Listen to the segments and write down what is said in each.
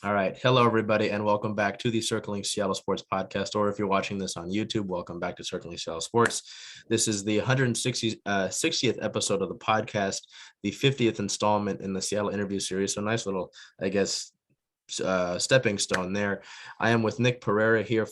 All right. Hello, everybody, and welcome back to the Circling Seattle Sports podcast. Or if you're watching this on YouTube, welcome back to Circling Seattle Sports. This is the 60th episode of the podcast, the 50th installment in the Seattle interview series. So nice little, stepping stone there. I am with Nick Perera here,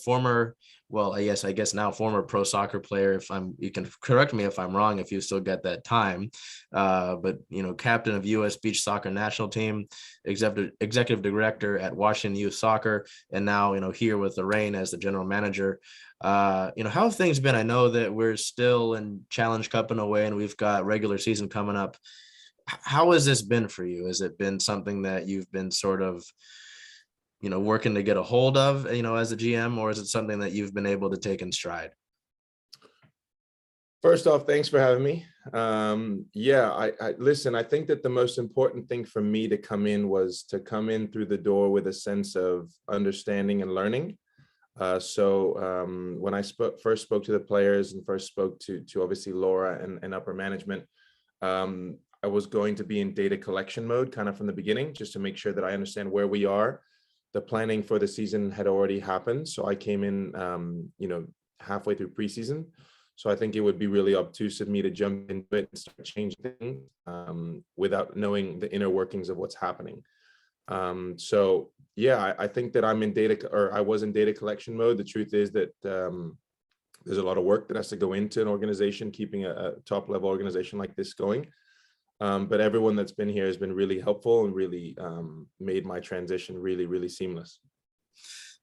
I guess now former pro soccer player. You can correct me if I'm wrong, if you still get that time. But captain of U.S. Beach Soccer National Team, executive director at Washington Youth Soccer, and now here with the Reign as the general manager. How have things been? I know that we're still in Challenge Cup in a way, and we've got regular season coming up. How has this been for you? Has it been something that you've been sort of working to get a hold of, as a GM, or is it something that you've been able to take in stride? First off, thanks for having me. I listen, I think that the most important thing for me to come in was to come in through the door with a sense of understanding and learning. When I first spoke to the players and first spoke to obviously Laura and upper management, I was going to be in data collection mode kind of from the beginning, just to make sure that I understand where we are. The planning for the season had already happened. So I came in, halfway through preseason. So I think it would be really obtuse of me to jump into it and start changing things without knowing the inner workings of what's happening. I think that I was in data collection mode. The truth is that there's a lot of work that has to go into an organization, keeping a top level organization like this going. But everyone that's been here has been really helpful and really made my transition really, really seamless.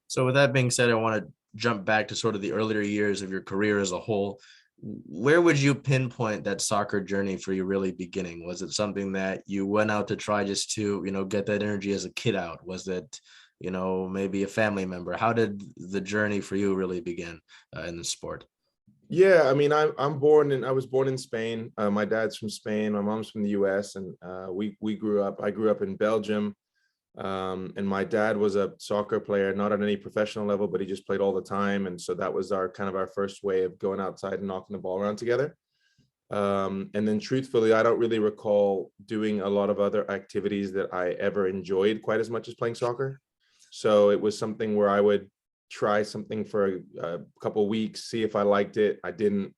So with that being said, I want to jump back to sort of the earlier years of your career as a whole. Where would you pinpoint that soccer journey for you really beginning? Was it something that you went out to try just to, get that energy as a kid out? Was it, maybe a family member? How did the journey for you really begin in the sport? Yeah, I mean, I was born in Spain. My dad's from Spain, my mom's from the US, and I grew up in Belgium. And my dad was a soccer player, not at any professional level, but he just played all the time. And so that was our first way of going outside and knocking the ball around together. And then truthfully, I don't really recall doing a lot of other activities that I ever enjoyed quite as much as playing soccer. So it was something where I would try something for a couple of weeks, see if I liked it. I didn't,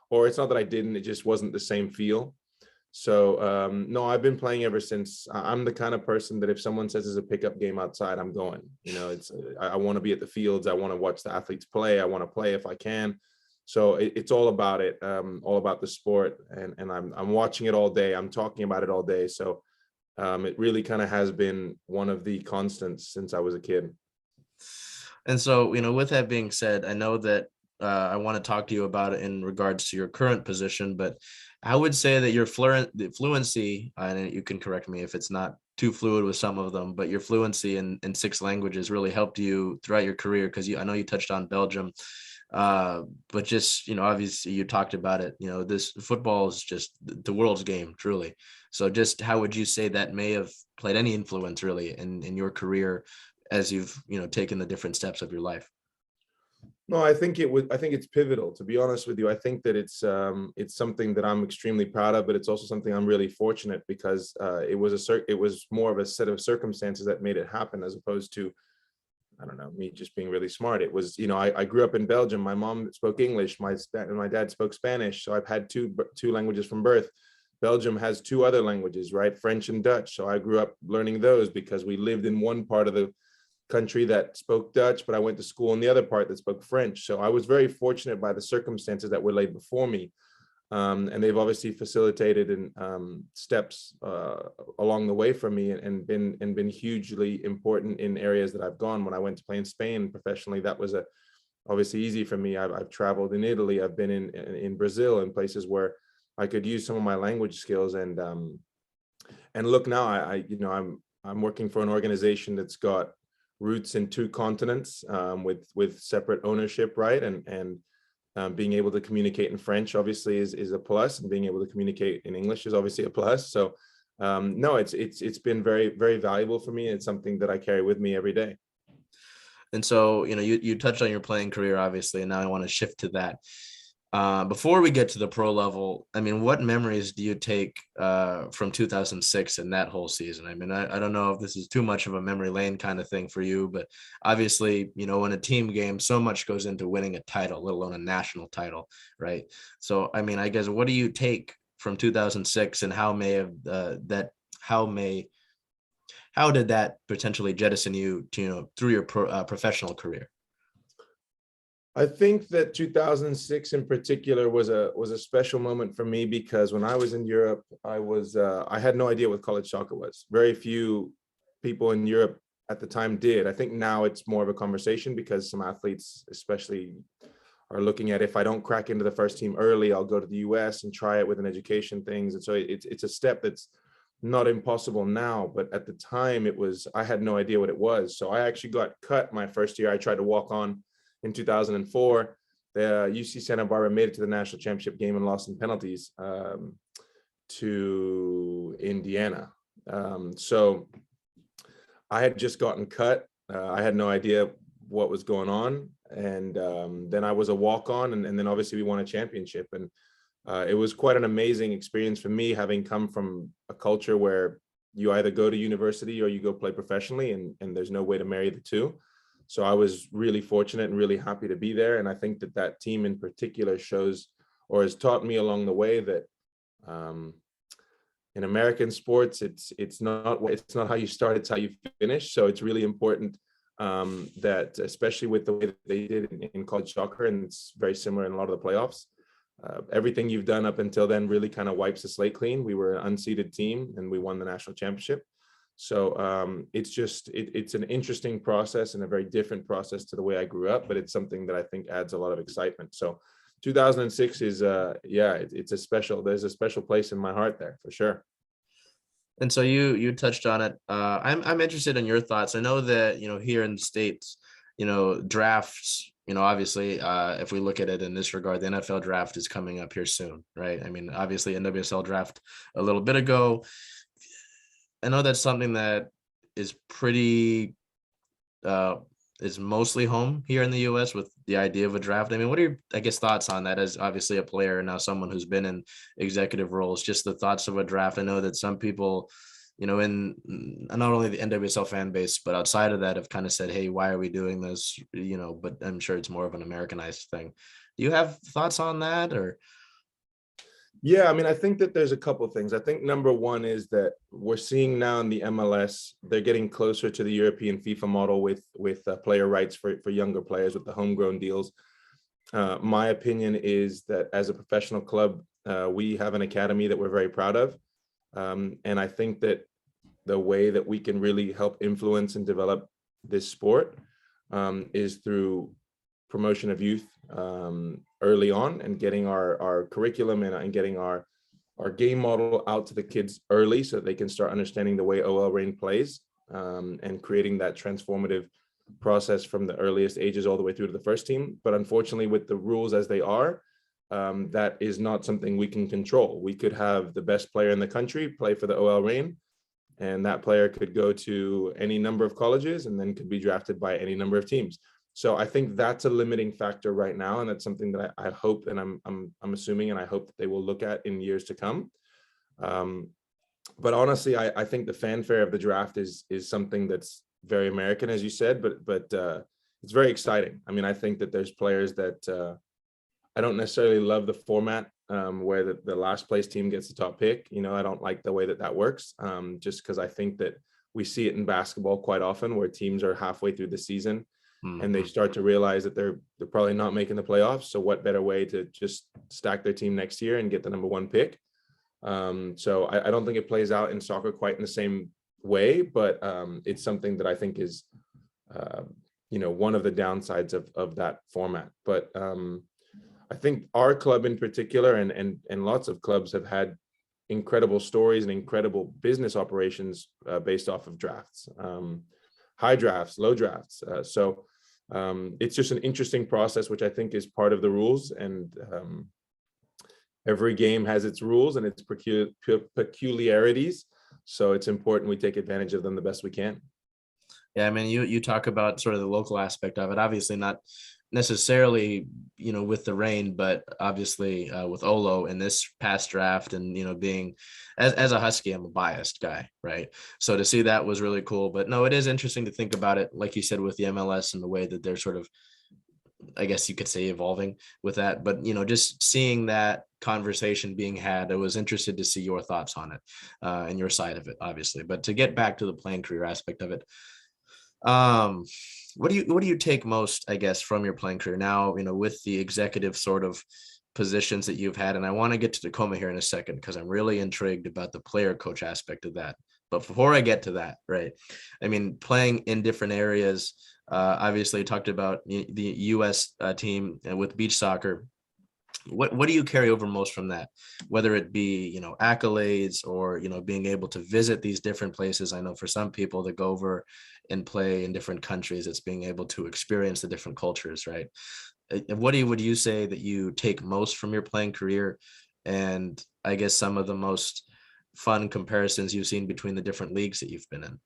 or it's not that I didn't, it just wasn't the same feel. So no, I've been playing ever since. I'm the kind of person that if someone says there's a pickup game outside, I'm going. I want to be at the fields. I want to watch the athletes play. I want to play if I can. So it's all about it, all about the sport, and I'm watching it all day. I'm talking about it all day. So it really kind of has been one of the constants since I was a kid. And so, with that being said, I know that I want to talk to you about it in regards to your current position, but I would say that your fluency, and you can correct me if it's not too fluid with some of them, but your fluency in 6 languages really helped you throughout your career, because I know you touched on Belgium, but just, obviously you talked about it, this football is just the world's game, truly. So just how would you say that may have played any influence really in your career as you've, taken the different steps of your life? No, I think it's pivotal, to be honest with you. I think that it's something that I'm extremely proud of, but it's also something I'm really fortunate because it was more of a set of circumstances that made it happen, as opposed to, I don't know, me just being really smart. It was, I grew up in Belgium. My mom spoke English, my dad spoke Spanish. So I've had two languages from birth. Belgium has 2 other languages, right? French and Dutch. So I grew up learning those because we lived in one part of the country that spoke Dutch, but I went to school in the other part that spoke French. So I was very fortunate by the circumstances that were laid before me. And they've obviously facilitated in steps along the way for me and been hugely important in areas that I've gone. When I went to play in Spain professionally, that was obviously easy for me. I've traveled in Italy. I've been in Brazil, and places where I could use some of my language skills. And look, now I'm working for an organization that's got roots in 2 continents, with separate ownership, right? And being able to communicate in French obviously is a plus, and being able to communicate in English is obviously a plus. So no, it's been very, very valuable for me. It's something that I carry with me every day. And so, you touched on your playing career, obviously, and now I want to shift to that. Before we get to the pro level, I mean, what memories do you take from 2006 and that whole season? I mean, I don't know if this is too much of a memory lane kind of thing for you, but obviously, you know, in a team game, so much goes into winning a title, let alone a national title, right? So, I mean, I guess what do you take from 2006, and how may have how may how did that potentially jettison you to, you know, through your professional career? I think that 2006 in particular was a special moment for me because when I was in Europe, I had no idea what college soccer was. Very few people in Europe at the time did. I think now it's more of a conversation because some athletes, especially, are looking at, if I don't crack into the first team early, I'll go to the US and try it with an education things. And so it's a step that's not impossible now, but at the time I had no idea what it was. So I actually got cut my first year. I tried to walk on in 2004. The UC Santa Barbara made it to the national championship game and lost in penalties to Indiana. So I had just gotten cut. I had no idea what was going on. And then I was a walk-on, and then obviously we won a championship. And it was quite an amazing experience for me, having come from a culture where you either go to university or you go play professionally, and there's no way to marry the two. So I was really fortunate and really happy to be there. And I think that that team in particular shows, or has taught me along the way, that in American sports, it's not how you start, it's how you finish. So it's really important that, especially with the way that they did in college soccer, and it's very similar in a lot of the playoffs, everything you've done up until then really kind of wipes the slate clean. We were an unseeded team and we won the national championship. So it's an interesting process and a very different process to the way I grew up, but it's something that I think adds a lot of excitement. So 2006 is there's a special place in my heart there for sure. And so you touched on it. I'm interested in your thoughts. I know that, you know, here in the States, you know, drafts, you know, obviously, if we look at it in this regard, the NFL draft is coming up here soon, right? I mean, obviously NWSL draft a little bit ago. I know that's something that is pretty is mostly home here in the US with the idea of a draft. I mean, what are your, I guess, thoughts on that as obviously a player and now someone who's been in executive roles, just the thoughts of a draft? I know that some people, you know, in not only the NWSL fan base, but outside of that have kind of said, hey, why are we doing this? You know, but I'm sure it's more of an Americanized thing. Do you have thoughts on that, or? Yeah, I mean, I think that there's a couple of things. I think number one is that we're seeing now in the MLS, they're getting closer to the European FIFA model with player rights for younger players with the homegrown deals. My opinion is that as a professional club, we have an academy that we're very proud of. And I think that the way that we can really help influence and develop this sport is through promotion of youth early on, and getting our curriculum and getting our game model out to the kids early so that they can start understanding the way OL Reign plays, and creating that transformative process from the earliest ages all the way through to the first team. But unfortunately, with the rules as they are, that is not something we can control. We could have the best player in the country play for the OL Reign, and that player could go to any number of colleges and then could be drafted by any number of teams. So I think that's a limiting factor right now, and that's something that I hope, and I'm assuming, and I hope that they will look at in years to come. But honestly, I think the fanfare of the draft is something that's very American, as you said, but it's very exciting. I mean, I think that there's players that I don't necessarily love the format where the last place team gets the top pick. You know, I don't like the way that works, just because I think that we see it in basketball quite often where teams are halfway through the season and they start to realize that they're probably not making the playoffs. So what better way to just stack their team next year and get the number one pick? So I don't think it plays out in soccer quite in the same way, but it's something that I think is, one of the downsides of that format. But I think our club in particular, and lots of clubs, have had incredible stories and incredible business operations based off of drafts, high drafts, low drafts. So it's just an interesting process, which I think is part of the rules. And every game has its rules and its peculiarities. So it's important we take advantage of them the best we can. Yeah, I mean, you talk about sort of the local aspect of it. Obviously, not necessarily, with the rain, but obviously with Olo in this past draft, and being as a Husky, I'm a biased guy, right? So to see that was really cool. But no, it is interesting to think about it, like you said, with the MLS and the way that they're sort of, I guess you could say, evolving with that. But just seeing that conversation being had, I was interested to see your thoughts on it, and your side of it, obviously. But to get back to the playing career aspect of it, um, what do you take most, I guess, from your playing career now, with the executive sort of positions that you've had? And I want to get to Tacoma here in a second, because I'm really intrigued about the player coach aspect of that. But before I get to that, right, I mean, playing in different areas, obviously you talked about the US team with beach soccer. What do you carry over most from that, whether it be accolades, or being able to visit these different places? I know for some people that go over and play in different countries, it's being able to experience the different cultures, right? Would you say that you take most from your playing career, and I guess some of the most fun comparisons you've seen between the different leagues that you've been in?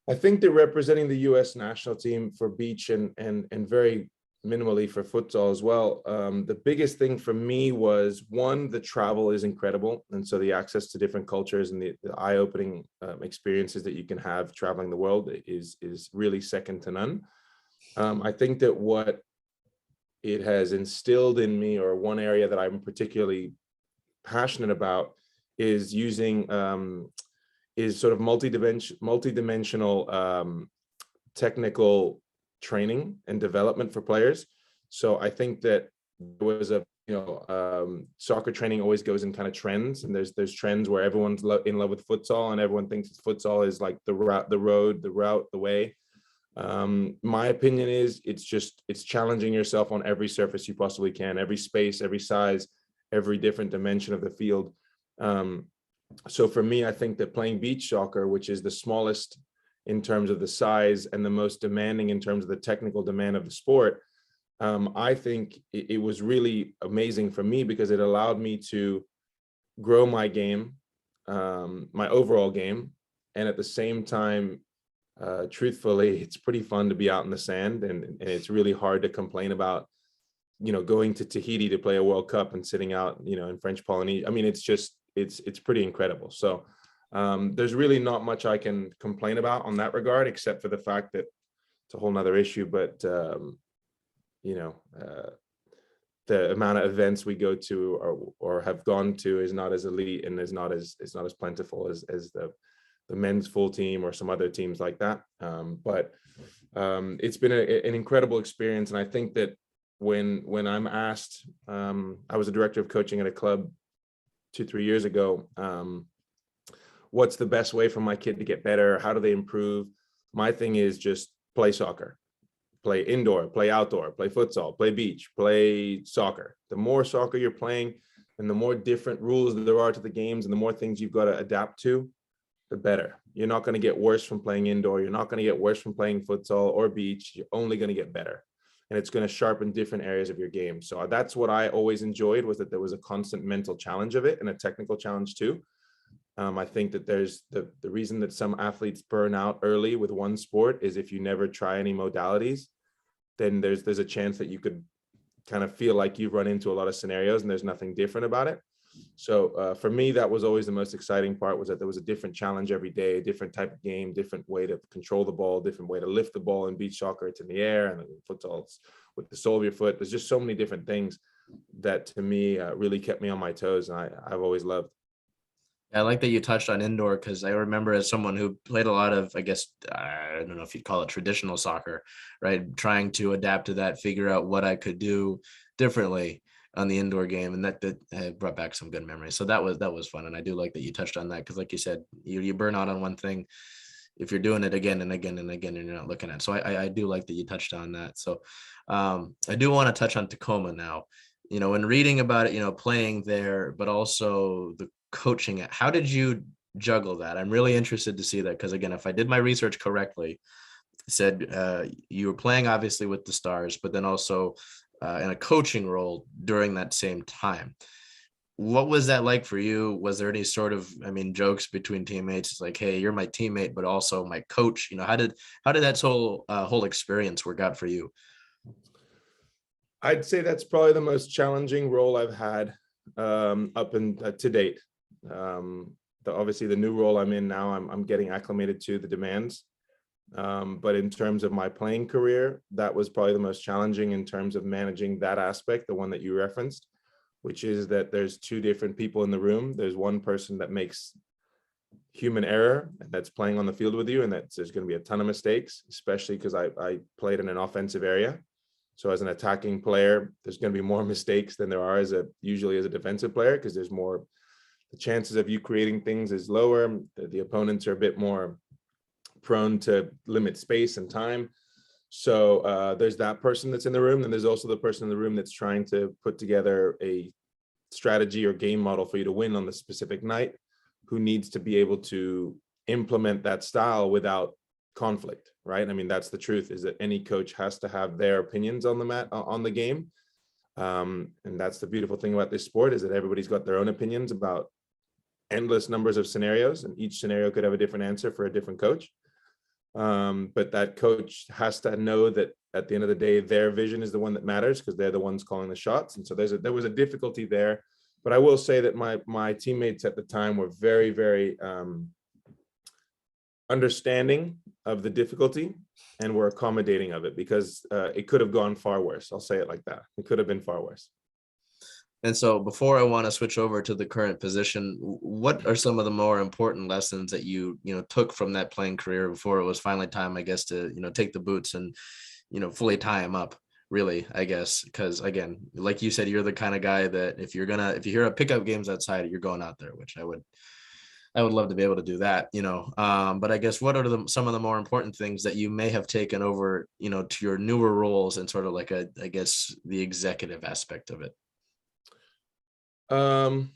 I think that representing the U.S. national team for beach and very minimally for futsal as well. The biggest thing for me was, one, the travel is incredible, and so the access to different cultures and the eye-opening experiences that you can have traveling the world is really second to none. I think that what it has instilled in me, or one area that I'm particularly passionate about, is using is sort of multi-dimensional technical training and development for players. So I think that there was soccer training always goes in kind of trends, and there's trends where everyone's in love with futsal, and everyone thinks futsal is like the route, the way. My opinion is it's challenging yourself on every surface you possibly can, every space, every size, every different dimension of the field. So for me, I think that playing beach soccer, which is the smallest in terms of the size and the most demanding in terms of the technical demand of the sport, I think it was really amazing for me, because it allowed me to grow my game, my overall game. And at the same time, truthfully, it's pretty fun to be out in the sand, and it's really hard to complain about, going to Tahiti to play a World Cup and sitting out, in French Polynesia. I mean, it's pretty incredible. So there's really not much I can complain about on that regard, except for the fact that it's a whole nother issue. But the amount of events we go to or have gone to is not as elite, and is not as plentiful as the men's full team or some other teams like that. But it's been an incredible experience. And I think that when I'm asked, I was a director of coaching at a club 2-3 years ago, what's the best way for my kid to get better? How do they improve? My thing is just play soccer, play indoor, play outdoor, play futsal, play beach, play soccer. The more soccer you're playing, and the more different rules there are to the games, and the more things you've got to adapt to, the better. You're not going to get worse from playing indoor. You're not going to get worse from playing futsal or beach. You're only going to get better. And it's going to sharpen different areas of your game. So that's what I always enjoyed, was that there was a constant mental challenge of it, and a technical challenge too. I think that there's the reason that some athletes burn out early with one sport is, if you never try any modalities, then there's a chance that you could kind of feel like you've run into a lot of scenarios and there's nothing different about it. So for me, that was always the most exciting part, was that there was a different challenge every day, a different type of game, different way to control the ball, different way to lift the ball. In beach soccer, it's in the air, and futsal, it's with the sole of your foot. There's just so many different things that, to me, really kept me on my toes, and I've always loved. I like that you touched on indoor, because I remember, as someone who played a lot of, I guess, I don't know if you'd call it traditional soccer, right? Trying to adapt to that, figure out what I could do differently on the indoor game. And that brought back some good memories. So that was fun. And I do like that you touched on that, because like you said, you burn out on one thing if you're doing it again and again and again, and you're not looking at it. So I do like that you touched on that. So I do want to touch on Tacoma now, in reading about it, playing there, but also the coaching it. How did you juggle that? I'm really interested to see that, because again, if I did my research correctly, it said you were playing obviously with the Stars, but then also in a coaching role during that same time. What was that like for you? Was there any sort of, jokes between teammates? It's like, hey, you're my teammate, but also my coach. How did that whole experience work out for you? I'd say that's probably the most challenging role I've had up and to date. Obviously, the new role I'm in now, I'm getting acclimated to the demands. But in terms of my playing career, that was probably the most challenging in terms of managing that aspect, the one that you referenced, which is that there's two different people in the room. There's one person that makes human error and that's playing on the field with you, and that there's going to be a ton of mistakes, especially because I played in an offensive area. So as an attacking player, there's going to be more mistakes than there are usually as a defensive player, because there's more, the chances of you creating things is lower. The opponents are a bit more prone to limit space and time. So there's that person that's in the room. And there's also the person in the room that's trying to put together a strategy or game model for you to win on the specific night, who needs to be able to implement that style without conflict, right? I mean, that's the truth, is that any coach has to have their opinions on the mat, on the game. And that's the beautiful thing about this sport, is that everybody's got their own opinions about endless numbers of scenarios, and each scenario could have a different answer for a different coach. But that coach has to know that at the end of the day, their vision is the one that matters, because they're the ones calling the shots. And so there was a difficulty there. But I will say that my teammates at the time were very, very understanding of the difficulty, and were accommodating of it, because it could have gone far worse. I'll say it like that. It could have been far worse. And so before I want to switch over to the current position, what are some of the more important lessons that you took from that playing career before it was finally time, I guess, to, take the boots and, fully tie them up, really, I guess? Because again, like you said, you're the kind of guy that if you hear a pickup games outside, you're going out there, which I would love to be able to do that, but I guess what are some of the more important things that you may have taken over, to your newer roles and sort of like I guess the executive aspect of it? Well,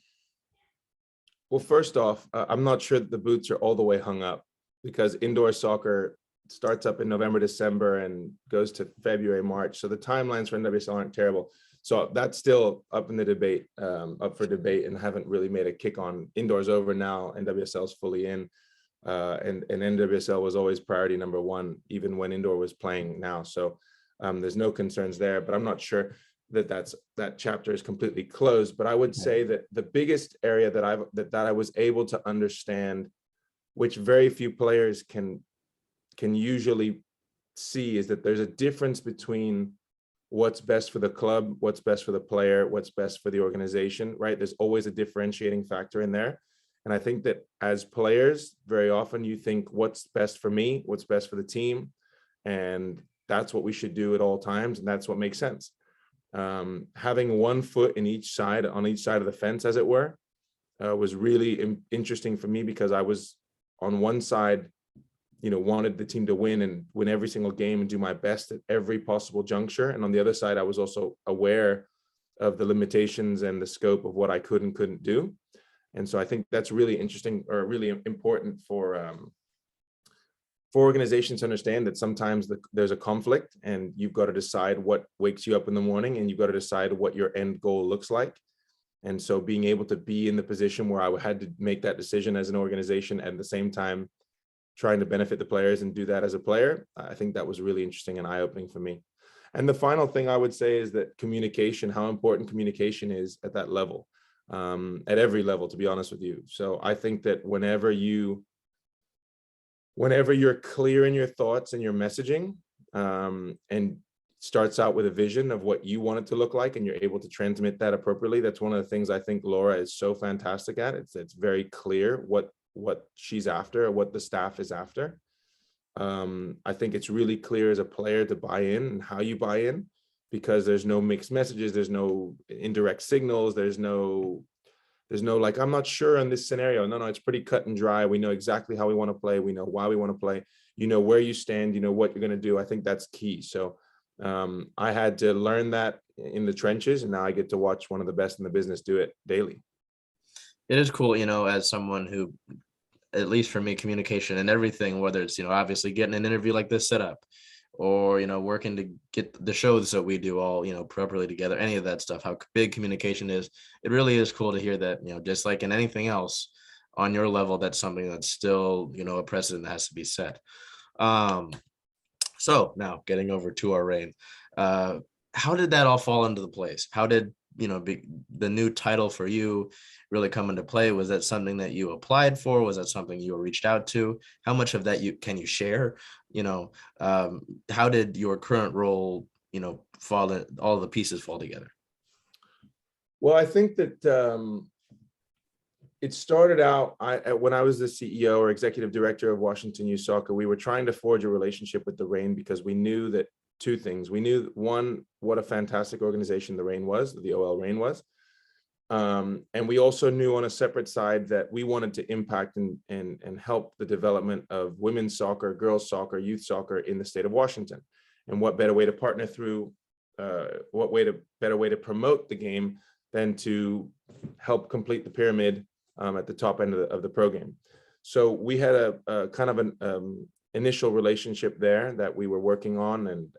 first off, I'm not sure that the boots are all the way hung up, because indoor soccer starts up in November, December, and goes to February, March. So the timelines for NWSL aren't terrible. So that's still up in the debate, up for debate, and haven't really made a kick on. Indoors over now, NWSL is fully in, and NWSL was always priority number one, even when indoor was playing now. So there's no concerns there, but I'm not sure that chapter is completely closed. But I would say that the biggest area that I was able to understand, which very few players can usually see, is that there's a difference between what's best for the club, what's best for the player, what's best for the organization, right? There's always a differentiating factor in there. And I think that as players, very often you think, what's best for me, what's best for the team, and that's what we should do at all times, and that's what makes sense. Having one foot on each side of the fence, as it were, was really interesting for me, because I was on one side, wanted the team to win and win every single game and do my best at every possible juncture. And on the other side, I was also aware of the limitations and the scope of what I could and couldn't do. And so I think that's really interesting, or really important for organizations to understand, that sometimes there's a conflict, and you've got to decide what wakes you up in the morning, and you've got to decide what your end goal looks like. And so being able to be in the position where I had to make that decision as an organization, and at the same time trying to benefit the players and do that as a player, I think that was really interesting and eye-opening for me. And the final thing I would say is that communication, how important communication is at that level, at every level, to be honest with you. So I think that whenever you're clear in your thoughts and your messaging, and starts out with a vision of what you want it to look like, and you're able to transmit that appropriately, that's one of the things I think Laura is so fantastic at. It's very clear what she's after, or what the staff is after. I think it's really clear as a player to buy in, and how you buy in, because there's no mixed messages, there's no indirect signals, there's no like, I'm not sure on this scenario. No, it's pretty cut and dry. We know exactly how we want to play. We know why we want to play. You know where you stand. You know what you're going to do. I think that's key. So I had to learn that in the trenches, and now I get to watch one of the best in the business do it daily. It is cool, as someone who, at least for me, communication and everything, whether it's, obviously getting an interview like this set up, or, working to get the shows that we do all, properly together, any of that stuff, how big communication is. It really is cool to hear that, just like in anything else on your level, that's something that's still, a precedent that has to be set. So now getting over to our reign, how did that all fall into the place? How did, the new title for you really come into play? Was that something that you applied for? Was that something you were reached out to? How much of that can you share? How did your current role, fall in, all the pieces fall together? Well, I think that it started out when I was the CEO or executive director of Washington Youth Soccer. We were trying to forge a relationship with the Reign because we knew that two things. We knew, one, what a fantastic organization the Reign was, the OL Reign was. And we also knew on a separate side that we wanted to impact and help the development of women's soccer, girls soccer, youth soccer in the state of Washington. And what better way to partner through, better way to promote the game than to help complete the pyramid at the top end of the program. So we had a kind of an initial relationship there that we were working on. And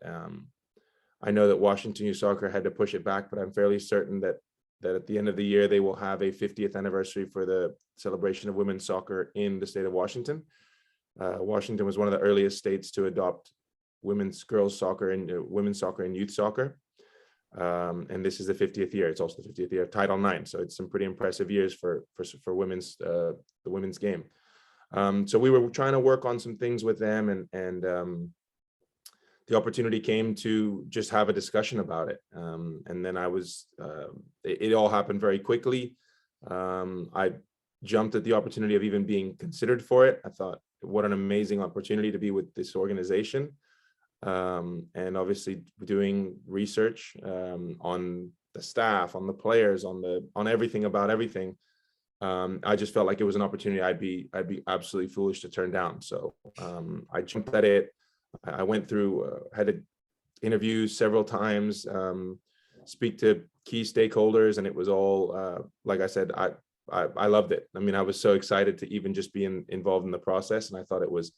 I know that Washington Youth Soccer had to push it back, but I'm fairly certain that at the end of the year, they will have a 50th anniversary for the celebration of women's soccer in the state of Washington. Washington was one of the earliest states to adopt girls soccer and women's soccer and youth soccer. And this is the 50th year. It's also the 50th year of Title IX. So it's some pretty impressive years for women's, the women's game. So we were trying to work on some things with them, and the opportunity came to just have a discussion about it. And then it all happened very quickly. I jumped at the opportunity of even being considered for it. I thought, what an amazing opportunity to be with this organization. And obviously doing research on the staff, on the players, on everything about everything. I just felt like it was an opportunity I'd be absolutely foolish to turn down. So I jumped at it. I went through, had to interview several times, speak to key stakeholders, and it was all, like I said, I loved it. I mean, I was so excited to even just be involved in the process, and I thought it was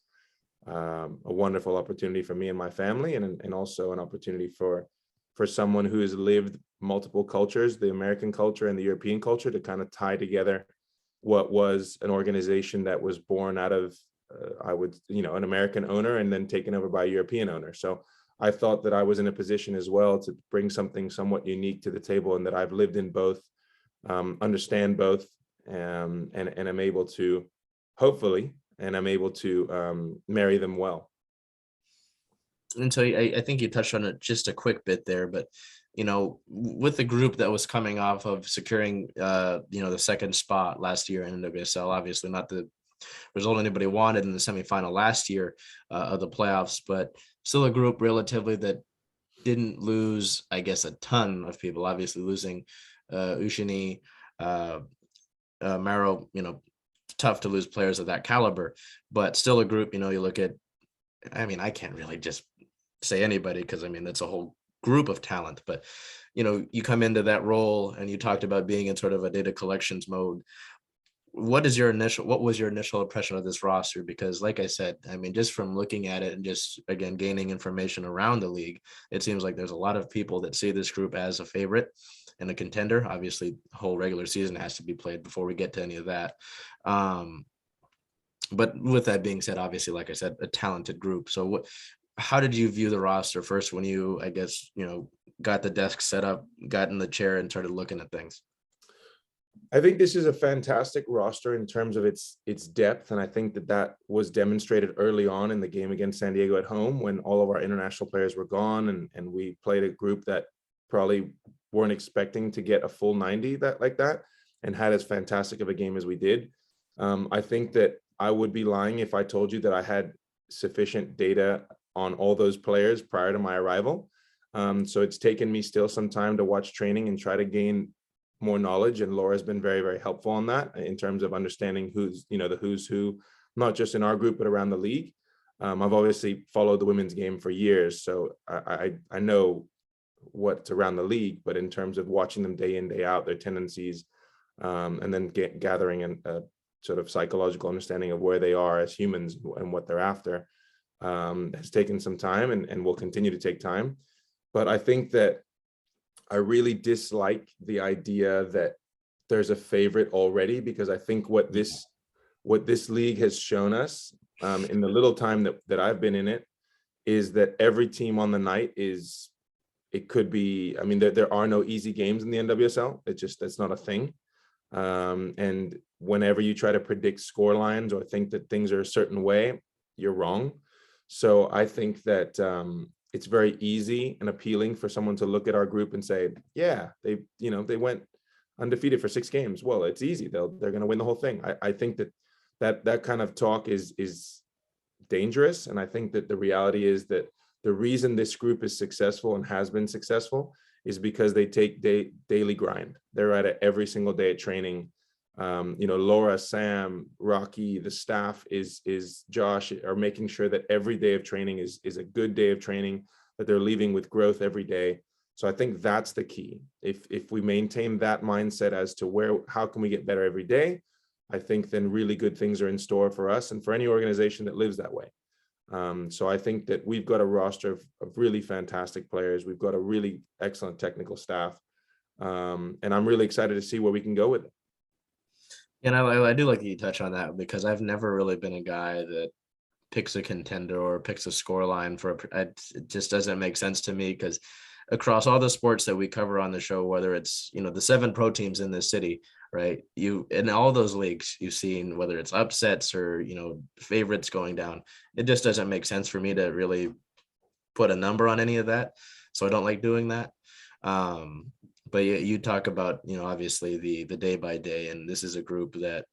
a wonderful opportunity for me and my family, and also an opportunity for someone who has lived multiple cultures, the American culture and the European culture, to kind of tie together what was an organization that was born out of an American owner and then taken over by a European owner. So I thought that I was in a position as well to bring something somewhat unique to the table, and that I've lived in both, understand both, and I'm able to, hopefully, marry them well. And so I think you touched on it just a quick bit there, but with the group that was coming off of securing the second spot last year in NWSL, obviously not the result anybody wanted in the semifinal last year of the playoffs, but still a group relatively that didn't lose, I guess, a ton of people. Obviously losing Ushini, Maro, tough to lose players of that caliber, but still a group. You look at, I mean, I can't really just say anybody, because I mean that's a whole group of talent, but you come into that role and you talked about being in sort of a data collections mode. What was your initial impression of this roster? Because like I said, I mean, just from looking at it and just, again, gaining information around the league, it seems like there's a lot of people that see this group as a favorite and a contender. Obviously, the whole regular season has to be played before we get to any of that. But with that being said, obviously, like I said, a talented group. So how did you view the roster first when you, I guess, got the desk set up, got in the chair and started looking at things? I think this is a fantastic roster in terms of its depth, and I think that was demonstrated early on in the game against San Diego at home, when all of our international players were gone, and we played a group that probably weren't expecting to get a full 90 like that, and had as fantastic of a game as we did. I think that I would be lying if I told you that I had sufficient data on all those players prior to my arrival. So it's taken me still some time to watch training and try to gain more knowledge, and Laura's been very, very helpful on that in terms of understanding the who's who, not just in our group but around the league. I've obviously followed the women's game for years, so I know what's around the league, but in terms of watching them day in, day out, their tendencies, and then gathering a sort of psychological understanding of where they are as humans and what they're after, has taken some time and will continue to take time. But I think that I really dislike the idea that there's a favorite already, because I think what this league has shown us in the little time that I've been in it is that every team on the night is it could be, I mean, there are no easy games in the NWSL. That's not a thing. And whenever you try to predict score lines or think that things are a certain way, you're wrong. So I think that it's very easy and appealing for someone to look at our group and say, yeah, they went undefeated for 6 games. Well, it's easy. They're going to win the whole thing. I think that kind of talk is dangerous. And I think that the reality is that the reason this group is successful and has been successful is because they take daily grind. They're at it every single day at training. Laura, Sam, Rocky, the staff is Josh are making sure that every day of training is a good day of training, that they're leaving with growth every day. So I think that's the key. If we maintain that mindset as to how can we get better every day, I think then really good things are in store for us and for any organization that lives that way. So I think that we've got a roster of really fantastic players. We've got a really excellent technical staff. And I'm really excited to see where we can go with it. And I do like that you touch on that, because I've never really been a guy that picks a contender or picks a score line it just doesn't make sense to me, because across all the sports that we cover on the show, whether it's, the 7 pro teams in this city, right? In all those leagues, you've seen whether it's upsets or, favorites going down. It just doesn't make sense for me to really put a number on any of that. So I don't like doing that. But you talk about, obviously the day by day, and this is a group that,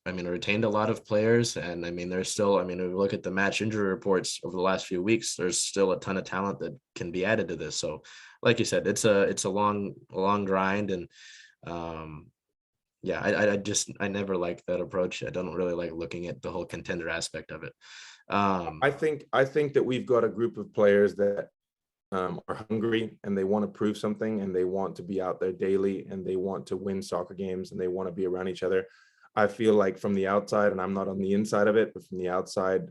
retained a lot of players. And there's still, if you look at the match injury reports over the last few weeks, there's still a ton of talent that can be added to this. So like you said, it's a long grind. And I never liked that approach. I don't really like looking at the whole contender aspect of it. I think that we've got a group of players that are hungry and they want to prove something, and they want to be out there daily, and they want to win soccer games, and they want to be around each other. I feel like from the outside, and I'm not on the inside of it, but from the outside,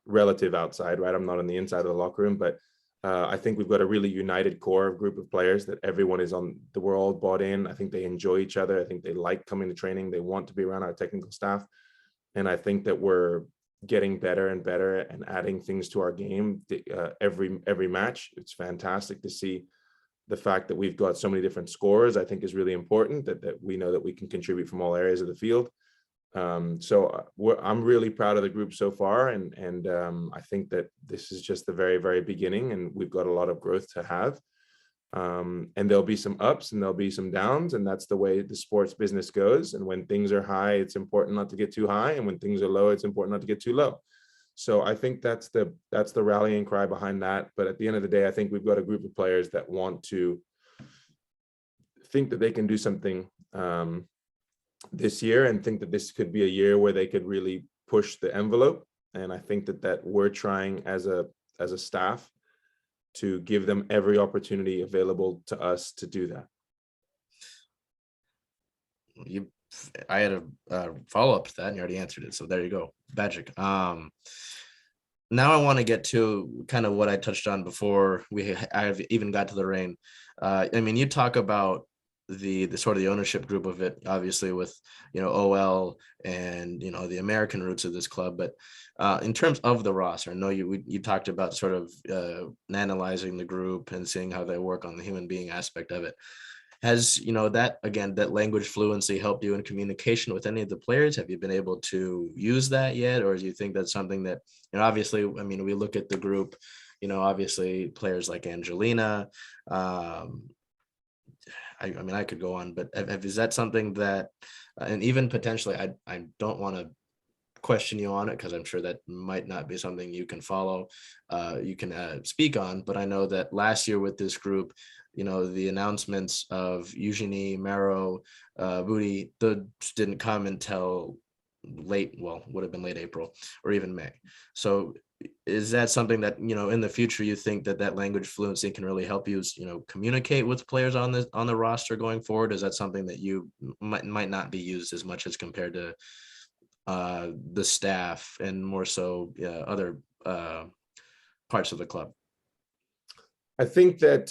relative outside, right? I'm not on the inside of the locker room, but I think we've got a really united core of group of players that everyone we're all bought in. I think they enjoy each other. I think they like coming to training. They want to be around our technical staff. And I think that we're getting better and better and adding things to our game every match. It's fantastic to see the fact that we've got so many different scorers. I think is really important that we know that we can contribute from all areas of the field. So I'm really proud of the group so far, and I think that this is just the very, very beginning, and we've got a lot of growth to have. And there'll be some ups and there'll be some downs, and that's the way the sports business goes. And when things are high, it's important not to get too high, and when things are low, it's important not to get too low. So I think that's the rallying cry behind that. But at the end of the day, I think we've got a group of players that want to think that they can do something this year, and think that this could be a year where they could really push the envelope. And I think that we're trying as a staff to give them every opportunity available to us to do that. I had a follow-up to that, and you already answered it. So there you go, Magic. Now I want to get to kind of what I touched on before I've even got to the rain. You talk about the sort of the ownership group of it, obviously with OL and the American roots of this club, but in terms of the roster, I know you talked about sort of analyzing the group and seeing how they work on the human being aspect of it. Has that language fluency helped you in communication with any of the players? Have you been able to use that yet, or do you think that's something that obviously, we look at the group, obviously players like Angelina, I could go on, but is that something that, and even potentially, I don't want to question you on it, because I'm sure that might not be something you can follow, you can speak on, but I know that last year with this group, the announcements of Eugenie, Mero, Booty, those didn't come until would have been late April or even May. So is that something that in the future you think that language fluency can really help you communicate with players on the roster going forward? Is that something that you might not be used as much as compared to the staff and more so other parts of the club? I think that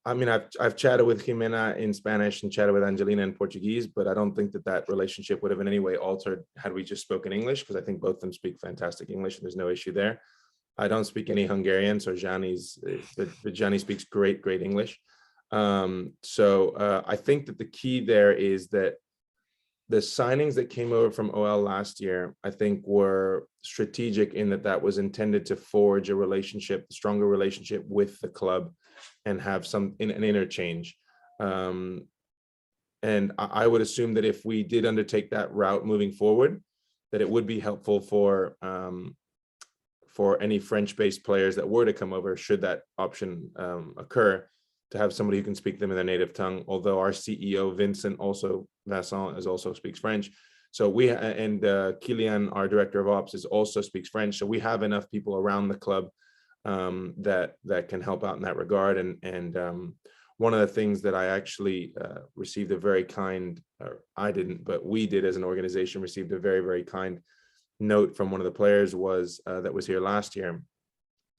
I've chatted with Jimena in Spanish and chatted with Angelina in Portuguese, but I don't think that relationship would have in any way altered had we just spoken English, because I think both of them speak fantastic English and there's no issue there. I don't speak any Hungarian, so Gianni speaks great English. I think that the key there is that the signings that came over from OL last year, I think, were strategic in that was intended to forge a stronger relationship with the club and have an interchange. And I would assume that if we did undertake that route moving forward, that it would be helpful for any French-based players that were to come over, should that option occur, to have somebody who can speak them in their native tongue. Although our CEO Vincent also speaks French, so Kilian, our director of ops, also speaks French. So we have enough people around the club that can help out in that regard. And one of the things that I actually received a very kind, or I didn't, but we did as an organization, received a very kind note from one of the players that was here last year,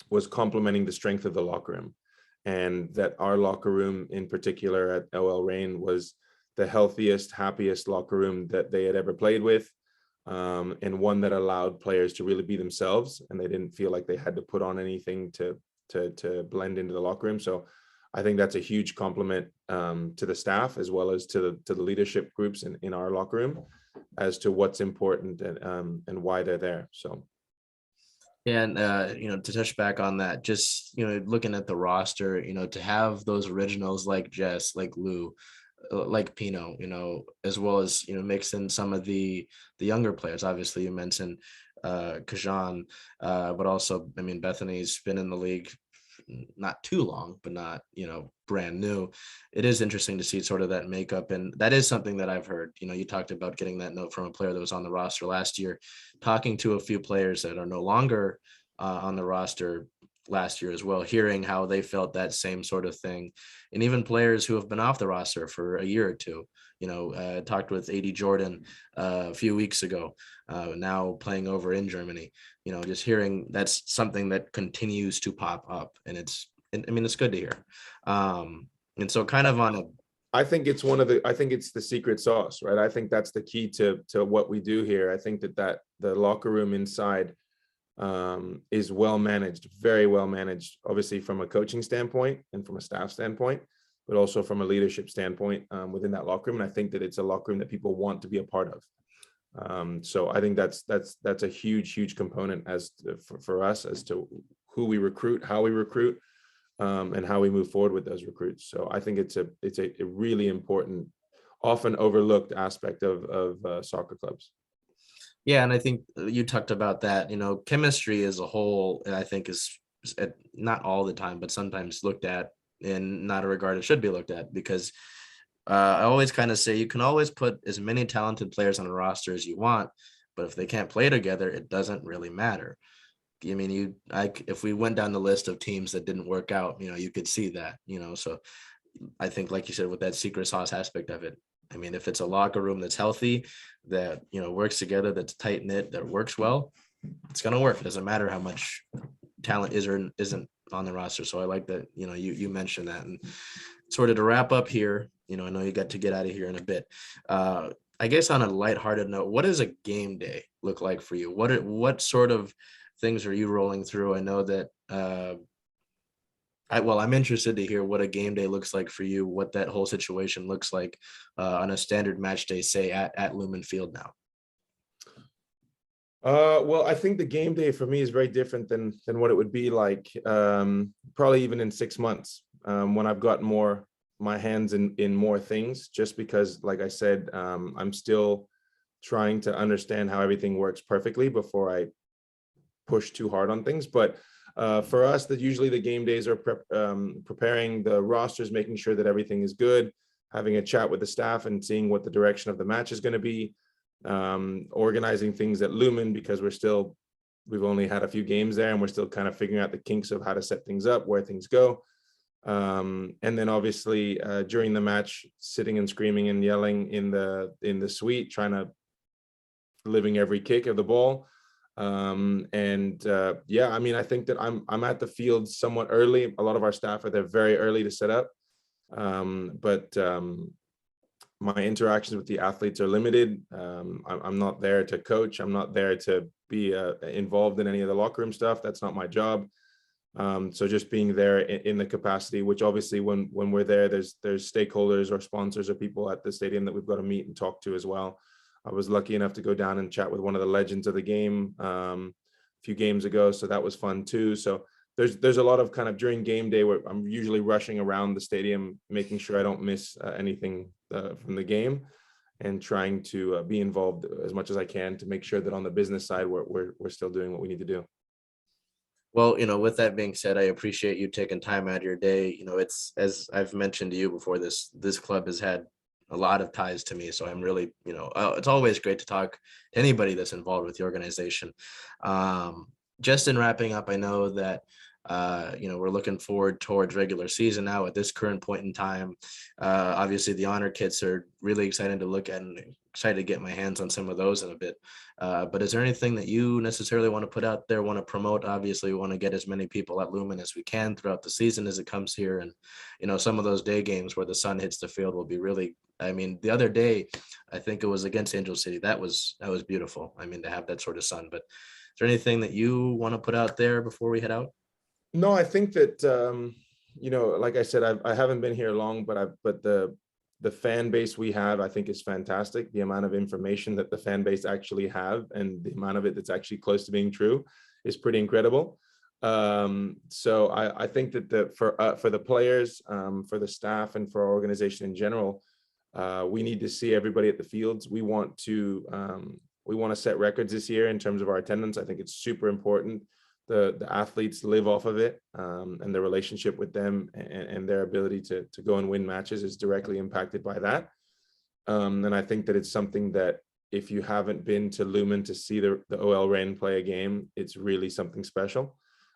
was complimenting the strength of the locker room, and that our locker room in particular at OL Reign was the healthiest, happiest locker room that they had ever played with, and one that allowed players to really be themselves, and they didn't feel like they had to put on anything to blend into the locker room. So I think that's a huge compliment to the staff, as well as to the leadership groups in our locker room, as to what's important and why they're there. So. And to touch back on that, just looking at the roster, to have those originals like Jess, like Lou, like Pino, as well as mix in some of the younger players. Obviously, you mentioned Kajan, but also, I mean, Bethany's been in the league not too long, but not brand new. It is interesting to see sort of that makeup, and that is something that I've heard. You talked about getting that note from a player that was on the roster last year. Talking to a few players that are no longer on the roster last year as well, hearing how they felt that same sort of thing, and even players who have been off the roster for a year or two. Talked with AD Jordan a few weeks ago, now playing over in Germany. Just hearing that's something that continues to pop up, and it's good to hear. And so kind of on a, I think it's the secret sauce, right? I think that's the key to what we do here. I think that the locker room inside is well managed, very well managed, obviously from a coaching standpoint and from a staff standpoint, but also from a leadership standpoint within that locker room. And I think that it's a locker room that people want to be a part of. So I think that's a huge component for us as to who we recruit, how we recruit, and how we move forward with those recruits. So I think it's a really important, often overlooked aspect of soccer clubs. Yeah, and I think you talked about that. Chemistry as a whole, I think is not all the time, but sometimes looked at in not a regard it should be looked at, because I always kind of say you can always put as many talented players on a roster as you want, but if they can't play together, it doesn't really matter. I mean, if we went down the list of teams that didn't work out, you could see that, so I think, like you said, with that secret sauce aspect of it, I mean, if it's a locker room that's healthy, that, works together, that's tight knit, that works well, it's going to work. It doesn't matter how much talent is or isn't on the roster. So I like that, you mentioned that. And sort of to wrap up here, I know you got to get out of here in a bit. I guess on a lighthearted note, what does a game day look like for you? What sort of things are you rolling through? I know that I'm interested to hear what a game day looks like for you, what that whole situation looks like on a standard match day, say at Lumen Field now. Well, I think the game day for me is very different than what it would be like probably even in 6 months when I've got my hands in more things, just because, like I said, I'm still trying to understand how everything works perfectly before I push too hard on things. But for us, that usually the game days are preparing the rosters, making sure that everything is good, having a chat with the staff and seeing what the direction of the match is going to be, organizing things at Lumen, because we've only had a few games there and we're still kind of figuring out the kinks of how to set things up, where things go. And then obviously during the match, sitting and screaming and yelling in the suite, trying to living every kick of the ball. I mean, I think that I'm at the field somewhat early. A lot of our staff are there very early to set up. But my interactions with the athletes are limited. I'm not there to coach. I'm not there to be involved in any of the locker room stuff. That's not my job. So just being there in the capacity, which obviously when we're there, there's stakeholders or sponsors or people at the stadium that we've got to meet and talk to as well. I was lucky enough to go down and chat with one of the legends of the game a few games ago, so that was fun too. So there's a lot of kind of during game day where I'm usually rushing around the stadium, making sure I don't miss anything from the game, and trying to be involved as much as I can to make sure that on the business side we're still doing what we need to do. Well, with that being said, I appreciate you taking time out of your day. It's, as I've mentioned to you before, this club has had a lot of ties to me. So I'm really, it's always great to talk to anybody that's involved with the organization. Just in wrapping up, I know that, we're looking forward towards regular season now at this current point in time. Obviously the honor kits are really exciting to look at and excited to get my hands on some of those in a bit. But is there anything that you necessarily want to put out there, want to promote? Obviously we want to get as many people at Lumen as we can throughout the season as it comes here. And, some of those day games where the sun hits the field will be really, the other day, I think it was against Angel City. That was beautiful. To have that sort of sun. But is there anything that you want to put out there before we head out? No, I think that like I said, I haven't been here long, but the fan base we have, I think, is fantastic. The amount of information that the fan base actually have and the amount of it that's actually close to being true is pretty incredible. So I think that for the players, for the staff, and for our organization in general, we need to see everybody at the fields. We want to set records this year in terms of our attendance. I think it's super important. The athletes live off of it, and the relationship with them and their ability to go and win matches is directly impacted by that. And I think that it's something that if you haven't been to Lumen to see the OL Reign play a game, it's really something special.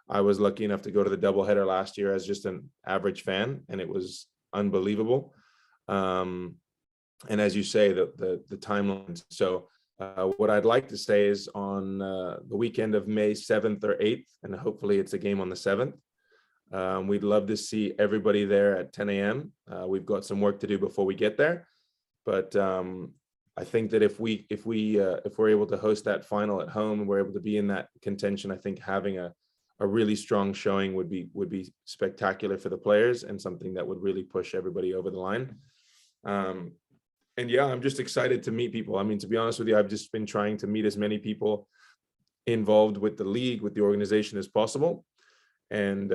I was lucky enough to go to the doubleheader last year as just an average fan, and it was unbelievable. And as you say, the timelines. So what I'd like to say is on the weekend of May 7th or 8th, and hopefully it's a game on the 7th, we'd love to see everybody there at 10 a.m. We've got some work to do before we get there, but I think that if we're able to host that final at home and we're able to be in that contention, I think having a really strong showing would be spectacular for the players and something that would really push everybody over the line. And yeah, I'm just excited to meet people. To be honest with you, I've just been trying to meet as many people involved with the league, with the organization as possible. And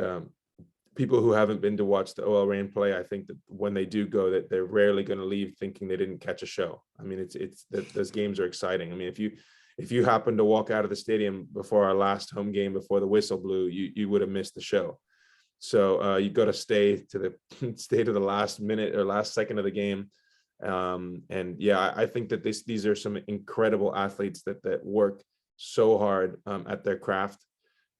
people who haven't been to watch the OL Reign play, I think that when they do go, that they're rarely going to leave thinking they didn't catch a show. It's that those games are exciting. If you happen to walk out of the stadium before our last home game, before the whistle blew, you would have missed the show. So you've got to stay to the last minute or last second of the game. And yeah, I think that these are some incredible athletes that work so hard at their craft.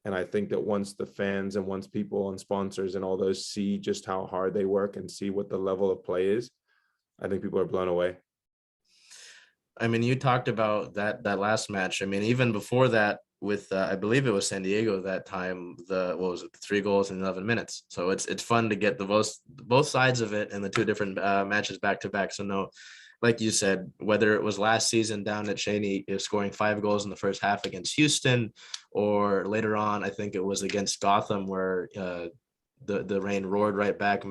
And I think that once the fans and once people and sponsors and all those see just how hard they work and see what the level of play is, I think people are blown away. You talked about that last match. Even before that, with I believe it was San Diego that time, what was it, 3 goals in 11 minutes. So it's fun to get both sides of it and the 2 different matches back to back. So no, like you said, whether it was last season down at Cheney scoring 5 goals in the first half against Houston, or later on, I think it was against Gotham where the Reign roared right back.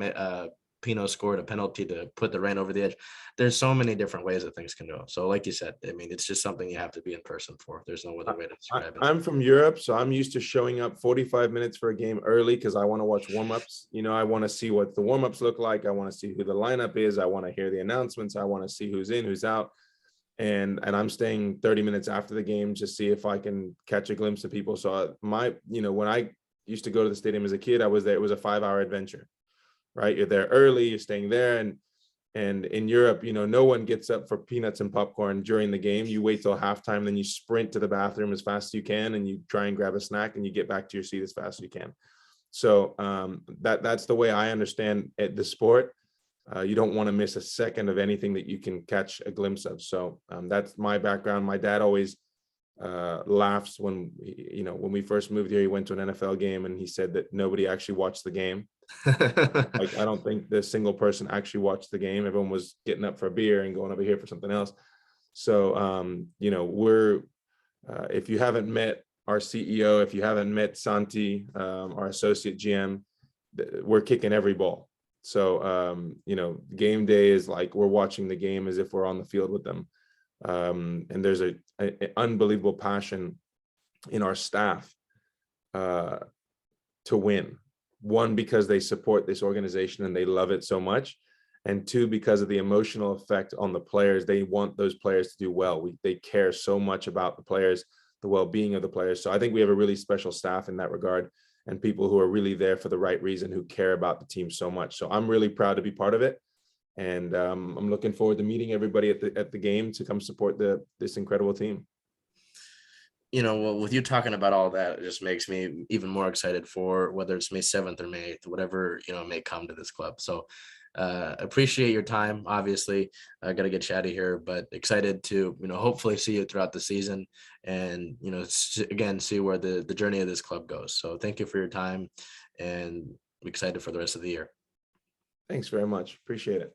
Pino scored a penalty to put the Reign over the edge. There's so many different ways that things can go. So like you said, it's just something you have to be in person for. There's no other way to describe it. I'm from Europe, so I'm used to showing up 45 minutes for a game early because I want to watch warm-ups. I want to see what the warm-ups look like. I want to see who the lineup is. I want to hear the announcements. I want to see who's in, who's out. And I'm staying 30 minutes after the game to see if I can catch a glimpse of people. So when I used to go to the stadium as a kid, I was there. It was a 5-hour adventure. Right, you're there early, you're staying there, and in Europe, no one gets up for peanuts and popcorn during the game. You wait till halftime, then you sprint to the bathroom as fast as you can, and you try and grab a snack, and you get back to your seat as fast as you can. So that's the way I understand the sport. You don't want to miss a second of anything that you can catch a glimpse of. So that's my background. My dad always laughs when we first moved here. He went to an NFL game, and he said that nobody actually watched the game. Like, I don't think the single person actually watched the game. Everyone was getting up for a beer and going over here for something else. So we're If you haven't met our CEO, if you haven't met Santi, our associate GM, we're kicking every ball. So, you know, game day is like we're watching the game as if we're on the field with them. And there's an unbelievable passion in our staff to win. One, because they support this organization and they love it so much. And two, because of the emotional effect on the players. They want those players to do well. They care so much about the players, the well-being of the players. So I think we have a really special staff in that regard, and people who are really there for the right reason, who care about the team so much. So I'm really proud to be part of it. And I'm looking forward to meeting everybody at the game to come support this incredible team. You know, well, with you talking about all that, it just makes me even more excited for whether it's May 7th or May 8th, whatever, you know, may come to this club. So appreciate your time. Obviously, I got to get you out of here, but excited to, you know, hopefully see you throughout the season and, you know, again, see where the journey of this club goes. So thank you for your time, and I'm excited for the rest of the year. Thanks very much. Appreciate it.